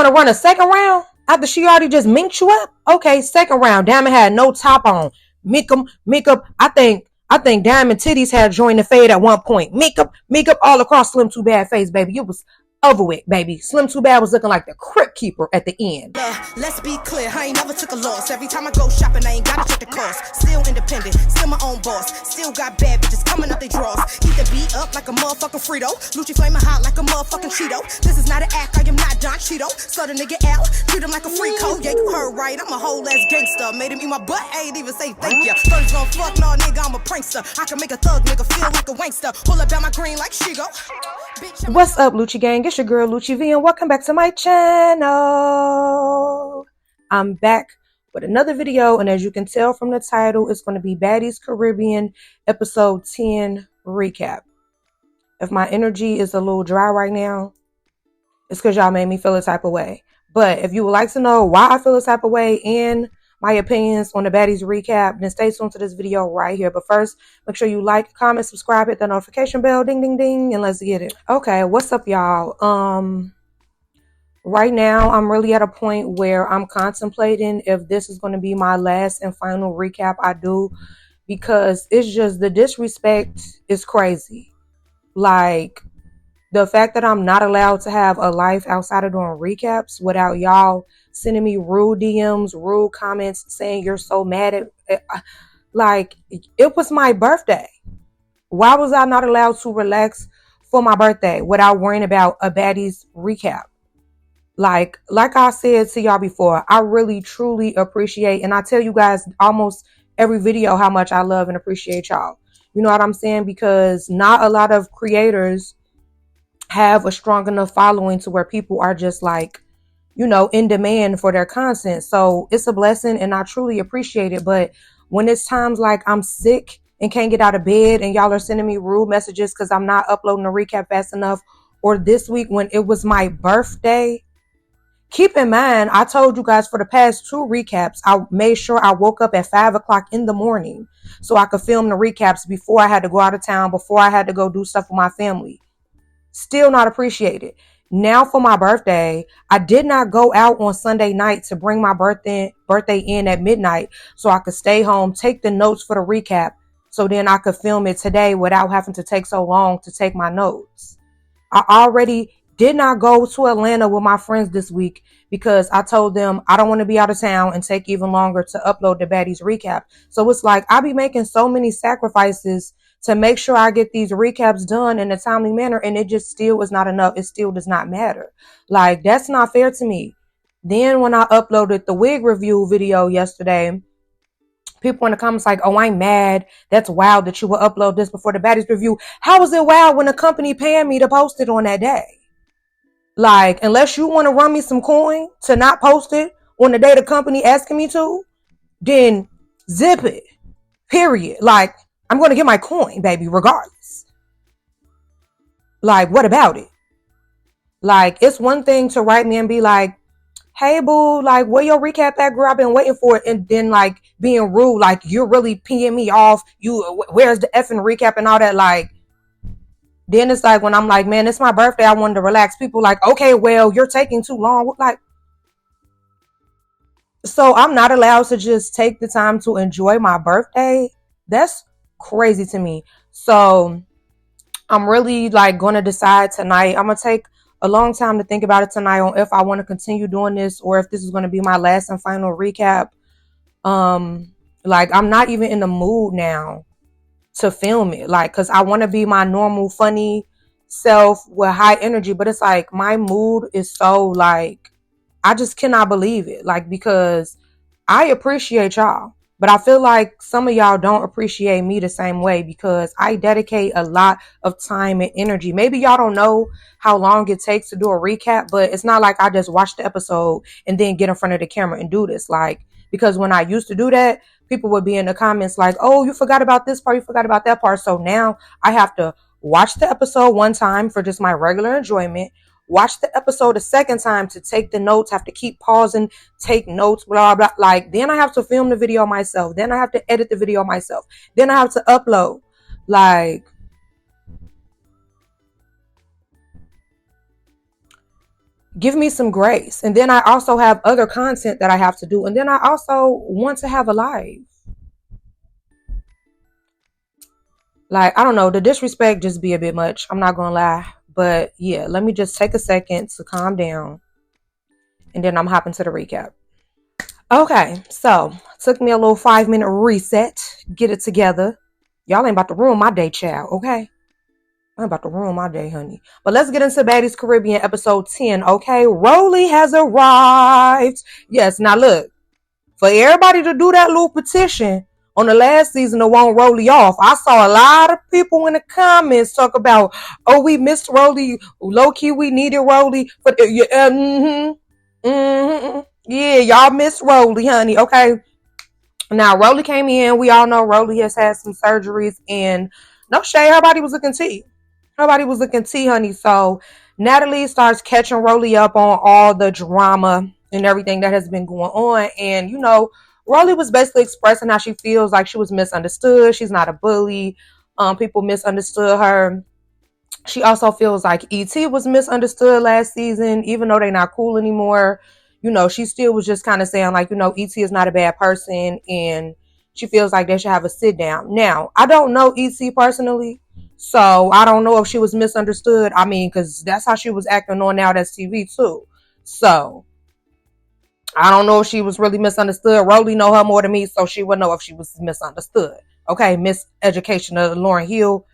want to run a second round after she already just minked you up? Okay, second round. Diamond had no top on. Mink up. I think Diamond titties had joined the fade at one point. Mink up all across Slim Too Bad face, baby. It was over with, baby. Slim Too Bad was looking like the crypt keeper at the end. Let's be clear, I ain't never took a loss. Every time I go shopping, I ain't gotta check the cost. Still independent, still my own boss. Still got bad bitches coming up they draws. Keep the beat up like a motherfucking Frito. Lucci flaming hot like a motherfucking Cheeto. This is not an act, I am not Don Cheeto. So the nigga L, treat him like a free code. Yeah, you heard right, I'm a whole ass gangster. Made him eat my butt, ain't even say thank ya. First gon' fuck, no nigga, I'm a prankster. I can make a thug nigga feel like a wankster. Pull up down my green like she go. What's up, Lucci gang? It's your girl Lucci V, and welcome back to my channel. I'm back with another video, and as you can tell from the title, it's going to be Baddies Caribbean episode 10 recap. If my energy is a little dry right now, it's because y'all made me feel a type of way. But if you would like to know why I feel a type of way and my opinions on the Baddies recap, then stay tuned to this video right here. But first, make sure you like, comment, subscribe, hit the notification bell, ding, ding, ding, and let's get it. Okay, what's up, y'all? Right now, I'm really at a point where I'm contemplating if this is going to be my last and final recap I do, because it's just the disrespect is crazy. Like, the fact that I'm not allowed to have a life outside of doing recaps without y'all sending me rude DMs, rude comments, saying you're so mad at it. Like, it was my birthday. Why was I not allowed to relax for my birthday without worrying about a Baddies recap? Like I said to y'all before, I really, truly appreciate, and I tell you guys almost every video how much I love and appreciate y'all. You know what I'm saying? Because not a lot of creators have a strong enough following to where people are just like, you know, in demand for their content. So it's a blessing and I truly appreciate it. But when it's times like I'm sick and can't get out of bed and y'all are sending me rude messages because I'm not uploading a recap fast enough, or this week when it was my birthday, keep in mind, I told you guys for the past 2 recaps, I made sure I woke up at 5 o'clock in the morning so I could film the recaps before I had to go out of town, before I had to go do stuff with my family. Still not appreciated. Now for my birthday, I did not go out on Sunday night to bring my birthday in at midnight so I could stay home, take the notes for the recap, so then I could film it today without having to take so long to take my notes. I already did not go to Atlanta with my friends this week because I told them I don't want to be out of town and take even longer to upload the Baddies recap. So it's like I be making so many sacrifices to make sure I get these recaps done in a timely manner, and it just still is not enough. It still does not matter. Like, that's not fair to me. Then when I uploaded the wig review video yesterday, people in the comments like, oh, I'm mad. That's wild that you will upload this before the Baddies review. How is it wild when the company paying me to post it on that day? Like, unless you want to run me some coin to not post it on the day the company asking me to, then zip it. Period. Like, I'm going to get my coin, baby, regardless. Like, what about it? Like, it's one thing to write me and be like, hey, boo, like, where your recap at, girl? I've been waiting for it. And then, like, being rude, like, you're really peeing me off. Where's the effing recap and all that? Like, then it's like when I'm like, man, it's my birthday. I wanted to relax. People like, okay, well, you're taking too long. Like, so I'm not allowed to just take the time to enjoy my birthday. That's crazy to me. So I'm really like going to decide tonight. I'm going to take a long time to think about it tonight on if I want to continue doing this or if this is going to be my last and final recap. Like, I'm not even in the mood now to film it, like, because I want to be my normal funny self with high energy, but it's like my mood is so like, I just cannot believe it, like, because I appreciate y'all, but I feel like some of y'all don't appreciate me the same way because I dedicate a lot of time and energy. Maybe y'all don't know how long it takes to do a recap, but it's not like I just watch the episode and then get in front of the camera and do this. Like, because when I used to do that, people would be in the comments like, oh, you forgot about this part, you forgot about that part. So now I have to watch the episode one time for just my regular enjoyment, watch the episode a second time to take the notes, have to keep pausing, take notes, blah, blah. Like, then I have to film the video myself. Then I have to edit the video myself. Then I have to upload. Like, Give me some grace. And then I also have other content that I have to do. And then I also want to have a life. Like, I don't know, the disrespect just be a bit much. I'm not gonna lie. But yeah, let me just take a second to calm down. And then I'm hopping to the recap. Okay, so took me a little 5-minute reset, get it together. Y'all ain't about to ruin my day, child, okay? I'm about to ruin my day, honey. But let's get into Baddies Caribbean episode 10, okay? Roelly has arrived. Yes, now look, for everybody to do that little petition on the last season to want Roelly off, I saw a lot of people in the comments talk about, oh, we missed Roelly. Low-key, we needed Roelly. But yeah, y'all missed Roelly, honey, okay? Now, Roelly came in. We all know Roelly has had some surgeries, and no shade, her body was looking tea. Nobody was looking tea, honey. So Natalie starts catching Roelly up on all the drama and everything that has been going on. And, you know, Roelly was basically expressing how she feels like she was misunderstood. She's not a bully. People misunderstood her. She also feels like E.T. was misunderstood last season, even though they're not cool anymore. You know, she still was just kind of saying like, you know, E.T. is not a bad person, and she feels like they should have a sit down. Now, I don't know E.T. personally, so I don't know if she was misunderstood. I mean, because that's how she was acting on Now That's TV too. So I don't know if she was really misunderstood. Roelly know her more than me, so she would know if she was misunderstood. Okay, Miseducation of Lauryn Hill.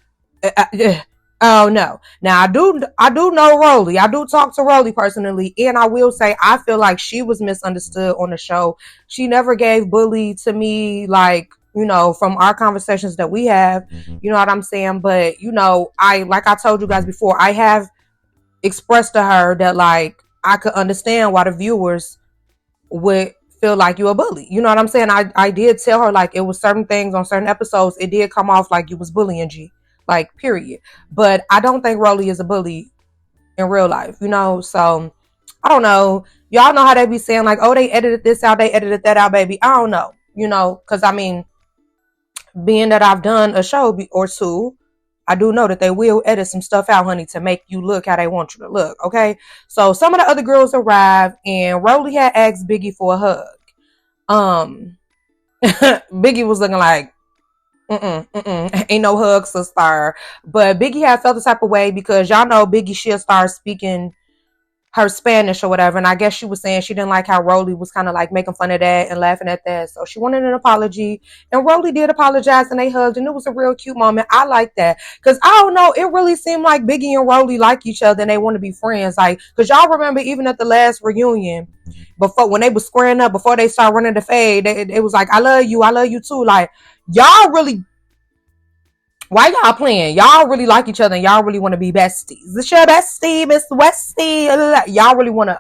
Oh no. Now I do know Roelly. I do talk to Roelly personally, and I will say I feel like she was misunderstood on the show. She never gave bully to me, like, you know, from our conversations that we have. You know what I'm saying? But, you know, like I told you guys before, I have expressed to her that, like, I could understand why the viewers would feel like you a bully. You know what I'm saying? I did tell her, like, it was certain things on certain episodes, it did come off like you was bullying G. Like, period. But I don't think Roelly is a bully in real life, you know? So, I don't know. Y'all know how they be saying, like, oh, they edited this out, they edited that out, baby. I don't know, you know? Because, I mean, being that I've done a show or two, I do know that they will edit some stuff out, honey, to make you look how they want you to look, okay? So, some of the other girls arrived, and Roelly had asked Biggie for a hug. Biggie was looking like, ain't no hug, sister. But Biggie had felt the type of way because y'all know Biggie she'll start speaking her Spanish or whatever, and I guess she was saying she didn't like how Roelly was kind of like making fun of that and laughing at that, so she wanted an apology, and Roelly did apologize, and they hugged, and it was a real cute moment. I like that because I don't know, it really seemed like Biggie and Roelly like each other and they want to be friends, like, because y'all remember even at the last reunion, before when they was squaring up, before they started running the fade, it was like, I love you too, like, y'all really, why y'all playing? Y'all really like each other and y'all really want to be besties. It's your bestie, Miss Westie. Y'all really want to,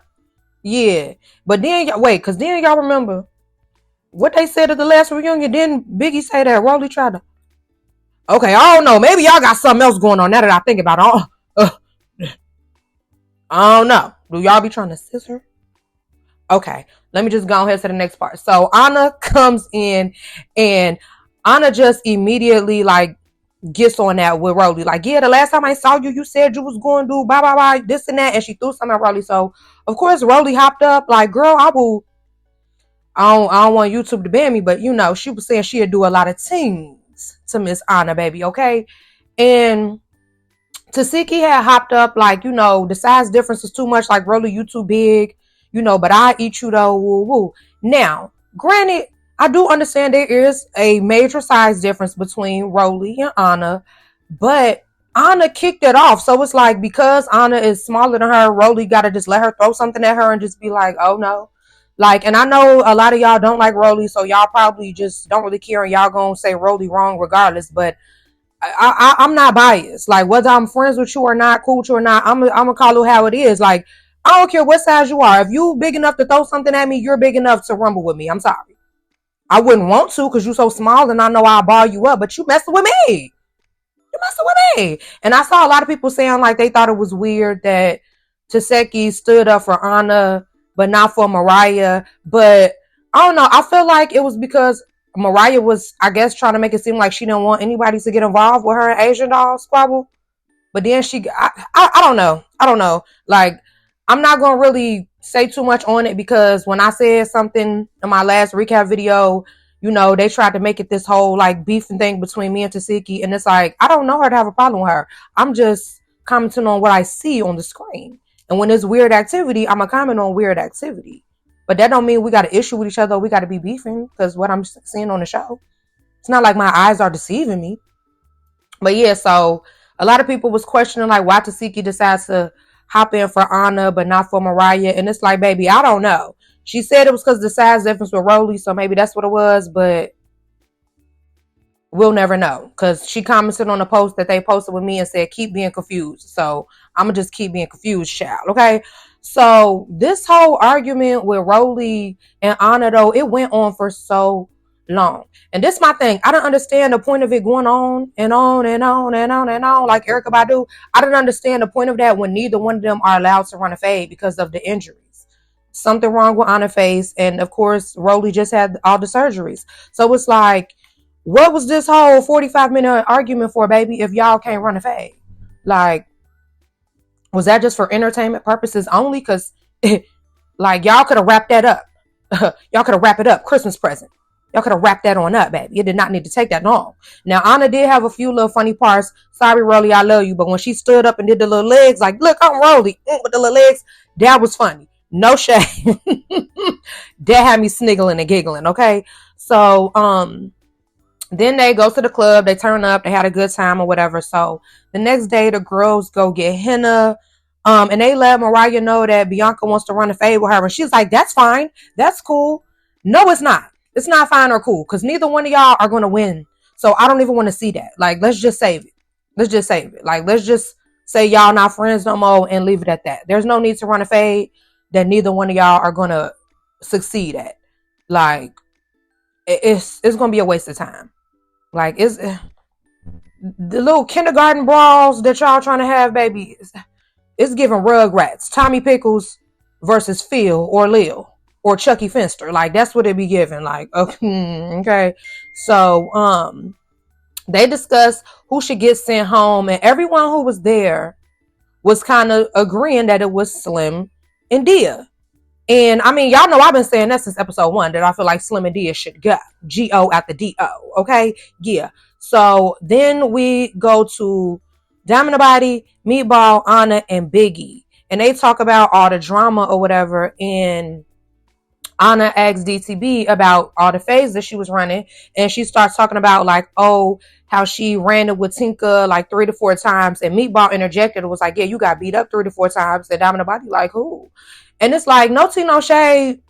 yeah. But then, wait, because then y'all remember what they said at the last reunion. Didn't Biggie say that Roelly tried to, okay, I don't know. Maybe y'all got something else going on now that I think about it. I don't know. Do y'all be trying to sis her? Okay, let me just go ahead to the next part. So Anna comes in, and Anna just immediately, like, gets on that with Roelly. Like, yeah, the last time I saw you, you said you was going to do blah, blah, blah, this and that. And she threw something at Roelly. So, of course, Roelly hopped up like, girl, I don't want YouTube to ban me. But, you know, she was saying she'd do a lot of things to Miss Anna, baby, okay? And Tasiki had hopped up like, you know, the size difference is too much. Like, Roelly, you too big, you know, but I eat you though, woo, woo. Now, granted, I do understand there is a major size difference between Roelly and Anna, but Anna kicked it off. So it's like, because Anna is smaller than her, Roelly got to just let her throw something at her and just be like, oh no. Like, and I know a lot of y'all don't like Roelly, so y'all probably just don't really care and y'all gonna say Roelly wrong regardless, but I'm not biased. Like, whether I'm friends with you or not, cool with you or not, I'm gonna call it how it is. Like, I don't care what size you are. If you big enough to throw something at me, you're big enough to rumble with me. I'm sorry. I wouldn't want to because you're so small and I know I'll bar you up, but you messing with me. You messing with me. And I saw a lot of people saying like they thought it was weird that Taseki stood up for Anna but not for Mariah. But I don't know. I feel like it was because Mariah was, I guess, trying to make it seem like she didn't want anybody to get involved with her and Asian doll squabble. But then I don't know. Like, I'm not going to really say too much on it because when I said something in my last recap video, you know, they tried to make it this whole like beefing thing between me and Tasiki. And it's like, I don't know her to have a problem with her. I'm just commenting on what I see on the screen. And when there's weird activity, I'm going to comment on weird activity. But that don't mean we got an issue with each other. We got to be beefing because what I'm seeing on the show. It's not like my eyes are deceiving me. But yeah, so a lot of people was questioning like why Tasiki decides to hop in for Anna but not for Mariah. And it's like, baby, I don't know. She said it was because of the size difference with Roelly, so maybe that's what it was, but we'll never know. Because she commented on a post that they posted with me and said, keep being confused. So I'm going to just keep being confused, child. Okay? So this whole argument with Roelly and Anna, though, it went on for so long. And this is my thing. I don't understand the point of it going on and on and on and on and on like Erykah Badu. I don't understand the point of that when neither one of them are allowed to run a fade because of the injuries. Something wrong with Anna's face. And of course, Roelly just had all the surgeries. So it's like, what was this whole 45-minute argument for, baby, if y'all can't run a fade? Like, was that just for entertainment purposes only? Because, like, y'all could have wrapped that up. Y'all could have wrapped it up. Christmas present. Y'all could have wrapped that on up, baby. It did not need to take that long. Now, Anna did have a few little funny parts. Sorry, Roelly, I love you. But when she stood up and did the little legs, like, look, I'm Roelly with the little legs, that was funny. No shame. That had me sniggling and giggling, okay? So, then they go to the club, they turn up, they had a good time or whatever. So the next day the girls go get henna. And they let Mariah know that Bianca wants to run a fade with her. And she's like, that's fine. That's cool. No, it's not. It's not fine or cool. Because neither one of y'all are going to win. So I don't even want to see that. Like, let's just save it. Let's just save it. Like, let's just say y'all not friends no more and leave it at that. There's no need to run a fade that neither one of y'all are going to succeed at. Like, it's going to be a waste of time. Like, it's the little kindergarten brawls that y'all trying to have, baby. It's giving Rugrats, Tommy Pickles versus Phil or Lil or Chucky Finster. Like, that's what it be giving. Like, okay. So, they discussed who should get sent home, and everyone who was there was kind of agreeing that it was Slim and Dia. And I mean, y'all know I've been saying that since episode 1 that I feel like Slim and Dia should go. G-O after D-O. Okay? Yeah. So then we go to Diamond Body, Meatball, Anna, and Biggie. And they talk about all the drama or whatever. And Anna asks DTB about all the fades that she was running. And she starts talking about like, oh, how she ran it with Tinka like 3 to 4 times. And Meatball interjected and was like, yeah, you got beat up 3 to 4 times. And Diamond Body like, who? And it's like, no tea, no shade.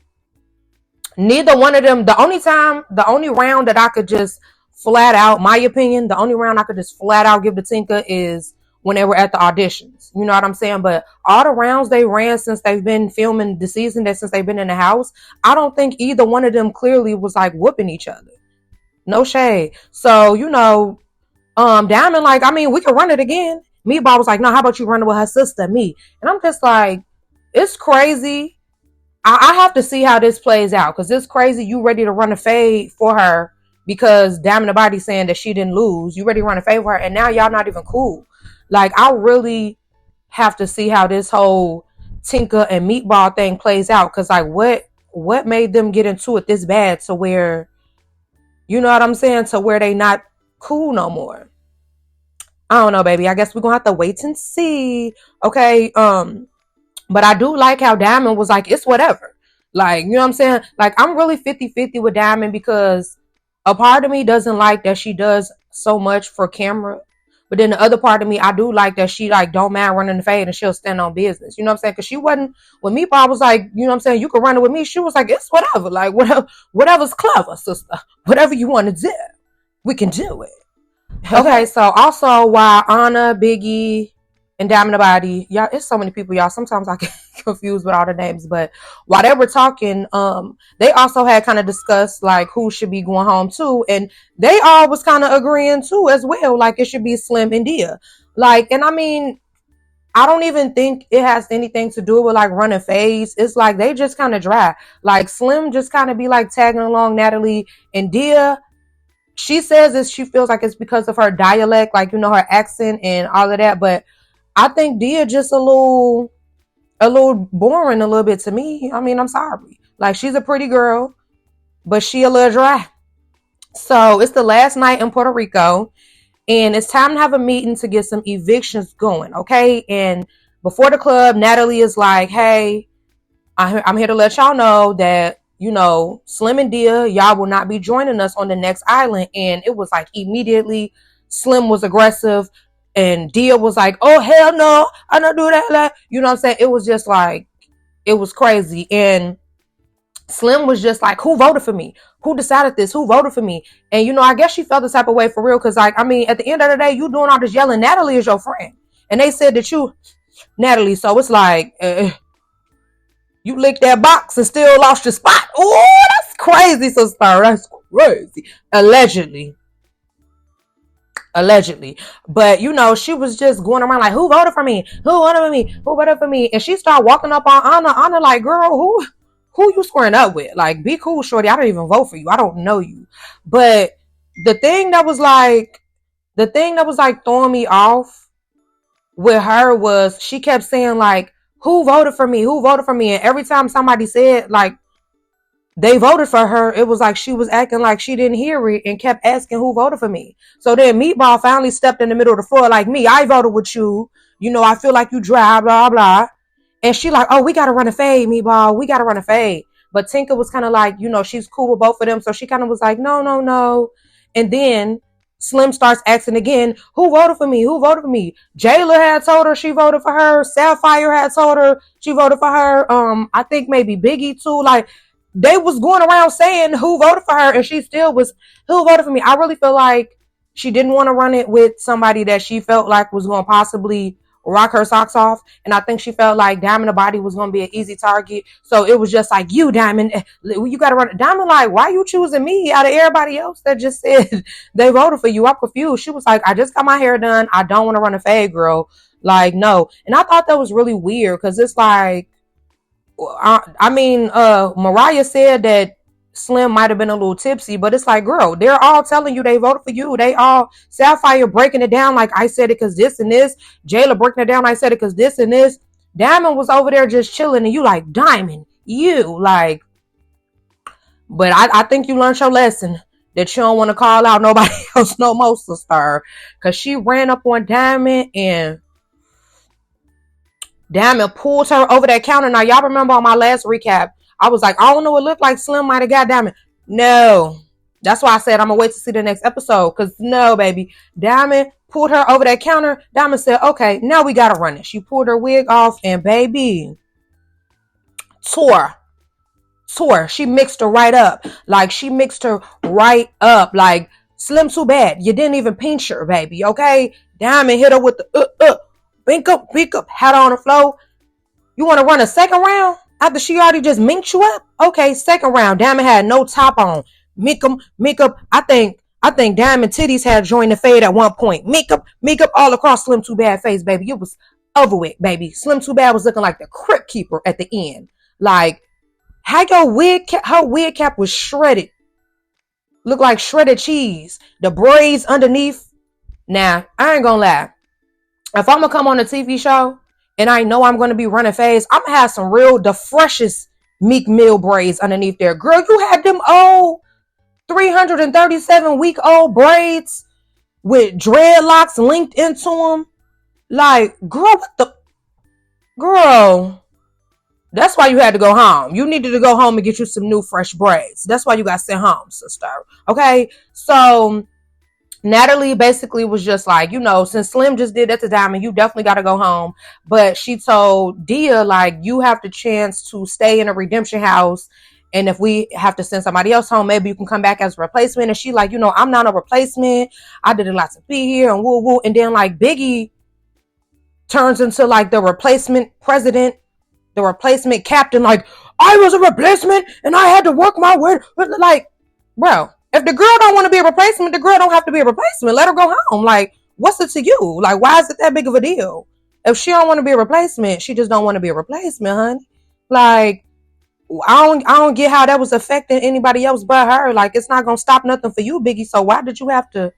Neither one of them, the only round that I could just flat out, my opinion, the only round I could just flat out give to Tinka is when they were at the auditions. You know what I'm saying? But all the rounds they ran since they've been filming the season, that since they've been in the house, I don't think either one of them clearly was like whooping each other. No shade. So, you know, Diamond, like, I mean, we could run it again. Meatball was like, no, how about you run it with her sister, me? And I'm just like, it's crazy. I have to see how this plays out because it's crazy. You ready to run a fade for her because Diamond Body saying that she didn't lose. You ready to run a fade for her, and now y'all not even cool. Like, I really have to see how this whole Tinka and Meatball thing plays out because, like, what made them get into it this bad to where, you know what I'm saying, to where they not cool no more. I don't know, baby. I guess we're gonna have to wait and see. Okay. But I do like how Diamond was like, it's whatever. Like, you know what I'm saying? Like, I'm really 50-50 with Diamond because a part of me doesn't like that she does so much for camera. But then the other part of me, I do like that she, like, don't mind running the fade and she'll stand on business. You know what I'm saying? Because she wasn't, when Meatball was like, you know what I'm saying, you can run it with me. She was like, it's whatever. Like, whatever's clever, sister. Whatever you want to do, we can do it. Okay, so also while Anna, Biggie, and Diamond Body, y'all, it's so many people, y'all. Sometimes I get confused with all the names, but while they were talking, they also had kind of discussed like who should be going home too, and they all was kind of agreeing too as well, like it should be Slim and Dia. Like, and I mean, I don't even think it has anything to do with like running fades. It's like they just kind of dry. Like Slim just kind of be like tagging along Natalie, and Dia, she says that she feels like it's because of her dialect, like, you know, her accent and all of that, but I think Dia just a little a little boring a little bit to me. I mean, I'm sorry. Like, she's a pretty girl, but she a little dry. So it's the last night in Puerto Rico, and it's time to have a meeting to get some evictions going, okay? And before the club, Natalie is like, hey, I'm here to let y'all know that, you know, Slim and Dia, y'all will not be joining us on the next island. And it was like immediately Slim was aggressive and Dia was like, oh, hell no, I don't do that. You know what I'm saying? It was just like, it was crazy. And Slim was just like, who voted for me? Who decided this? Who voted for me? And, you know, I guess she felt the type of way for real. Cause like, I mean, at the end of the day, you doing all this yelling, Natalie is your friend. And they said that you, Natalie. So it's like, you licked that box and still lost your spot. Oh, that's crazy, sister. That's crazy. Allegedly. But, you know, she was just going around like, who voted for me? Who voted for me? Who voted for me? And she started walking up on Anna. Anna like, girl, who you squaring up with? Like, be cool, shorty. I don't even vote for you. I don't know you. But the thing that was like throwing me off with her was she kept saying like, who voted for me? Who voted for me? And every time somebody said like they voted for her, it was like she was acting like she didn't hear it and kept asking who voted for me. So then Meatball finally stepped in the middle of the floor like, me, I voted with you. You know, I feel like you dry, blah, blah. And she like, oh, we got to run a fade, Meatball. We got to run a fade. But Tinka was kind of like, you know, she's cool with both of them. So she kind of was like, no, no, no. And then Slim starts asking again, who voted for me? Who voted for me? Jayla had told her she voted for her. Sapphire had told her she voted for her. I think maybe Biggie too. Like, they was going around saying who voted for her, and she still was, who voted for me? I really feel like she didn't want to run it with somebody that she felt like was going to possibly rock her socks off. And I think she felt like Diamond the Body was going to be an easy target. So it was just like, you, Diamond, you got to run it. Diamond, like, why you choosing me out of everybody else that just said they voted for you? I'm confused. She was like, I just got my hair done. I don't want to run a fade, girl. Like, no. And I thought that was really weird because it's like, I mean, Mariah said that Slim might have been a little tipsy, but it's like, girl, they're all telling you they voted for you. They all, Sapphire breaking it down like, I said it because this and this. Jayla breaking it down, I said it because this and this. Diamond was over there just chilling, and you like, Diamond, you like. But I think you learned your lesson that you don't want to call out nobody else no more, sister, because she ran up on Diamond and Diamond pulled her over that counter. Now, y'all remember on my last recap, I was like, I don't know, it looked like Slim might have got Diamond. No. That's why I said I'm going to wait to see the next episode. Because no, baby. Diamond pulled her over that counter. Diamond said, okay, now we got to run it. She pulled her wig off and baby, tore. She mixed her right up. Like, she mixed her right up. Like, Slim too bad. You didn't even pinch her, baby. Okay? Diamond hit her with the Bink up, hat on the floor. You want to run a second round after she already just minked you up? Okay, second round. Diamond had no top on. Mink up. I think Diamond titties had joined the fade at one point. Mink up all across Slim Too Bad face, baby. It was over with, baby. Slim Too Bad was looking like the crypt keeper at the end. Like, how her wig cap was shredded. Looked like shredded cheese. The braids underneath. Now, I ain't gonna lie. If I'm going to come on a TV show and I know I'm going to be running fades, I'm going to have some the freshest Meek Mill braids underneath there. Girl, you had them old 337-week-old braids with dreadlocks linked into them. Like, girl, Girl, that's why you had to go home. You needed to go home and get you some new fresh braids. That's why you got sent home, sister. Okay? So Natalie basically was just like, you know, since Slim just did that to Diamond, you definitely got to go home. But she told Dia, like, you have the chance to stay in a redemption house. And if we have to send somebody else home, maybe you can come back as a replacement. And she like, you know, I'm not a replacement. I did a lot to be here and woo woo. And then like Biggie turns into like the replacement president, the replacement captain. Like, I was a replacement and I had to work my way. Like, bro. If the girl don't want to be a replacement, the girl don't have to be a replacement. Let her go home. Like, what's it to you? Like, why is it that big of a deal? If she don't want to be a replacement, she just don't want to be a replacement, honey. Like, I don't get how that was affecting anybody else but her. Like, it's not gonna stop nothing for you, Biggie. So why did you have to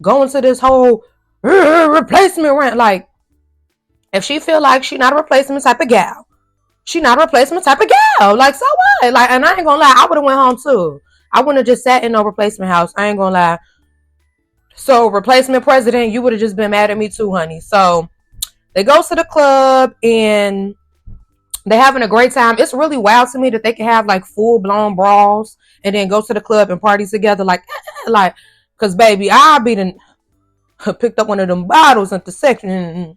go into this whole replacement rant? Like, If she feel like she not a replacement type of gal, she not a replacement type of gal. Like, so what? Like, and I ain't gonna lie, I would have went home too. I wouldn't have just sat in no replacement house. I ain't gonna lie. So, replacement president, you would have just been mad at me too, honey. So, they go to the club and they having a great time. It's really wild to me that they can have like full blown brawls and then go to the club and party together. Like, cause baby, I be done picked up one of them bottles at the section.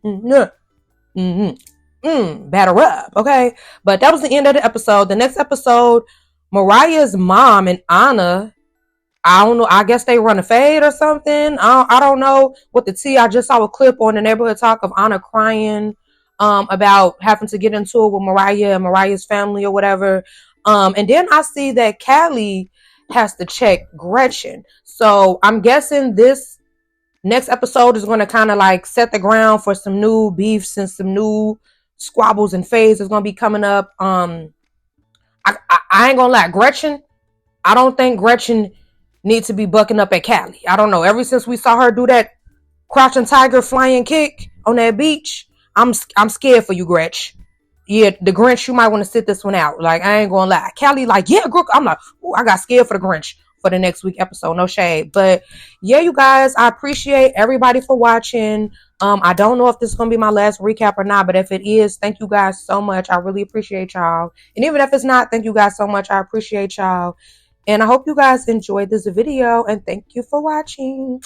Batter up, okay? But that was the end of the episode. The next episode, Mariah's mom and Anna, I don't know, I guess they run a fade or something. I don't know what the tea. I just saw a clip on the neighborhood talk of Anna crying about having to get into it with Mariah and Mariah's family or whatever. And then I see that Callie has to check Gretchen. So I'm guessing this next episode is going to kind of like set the ground for some new beefs and some new squabbles and fades is going to be coming up. I ain't gonna lie, Gretchen, I don't think Gretchen needs to be bucking up at Callie. I don't know. Ever since we saw her do that crouching tiger flying kick on that beach, I'm scared for you, Gretch. Yeah, the Grinch, you might want to sit this one out. Like, I ain't gonna lie. Callie, like, yeah, Grook. I'm like, ooh, I got scared for the Grinch for the next week episode. No shade. But yeah, you guys, I appreciate everybody for watching. I don't know if this is gonna be my last recap or not, but if it is, thank you guys so much. I really appreciate y'all. And even if it's not, thank you guys so much. I appreciate y'all. And I hope you guys enjoyed this video, and thank you for watching.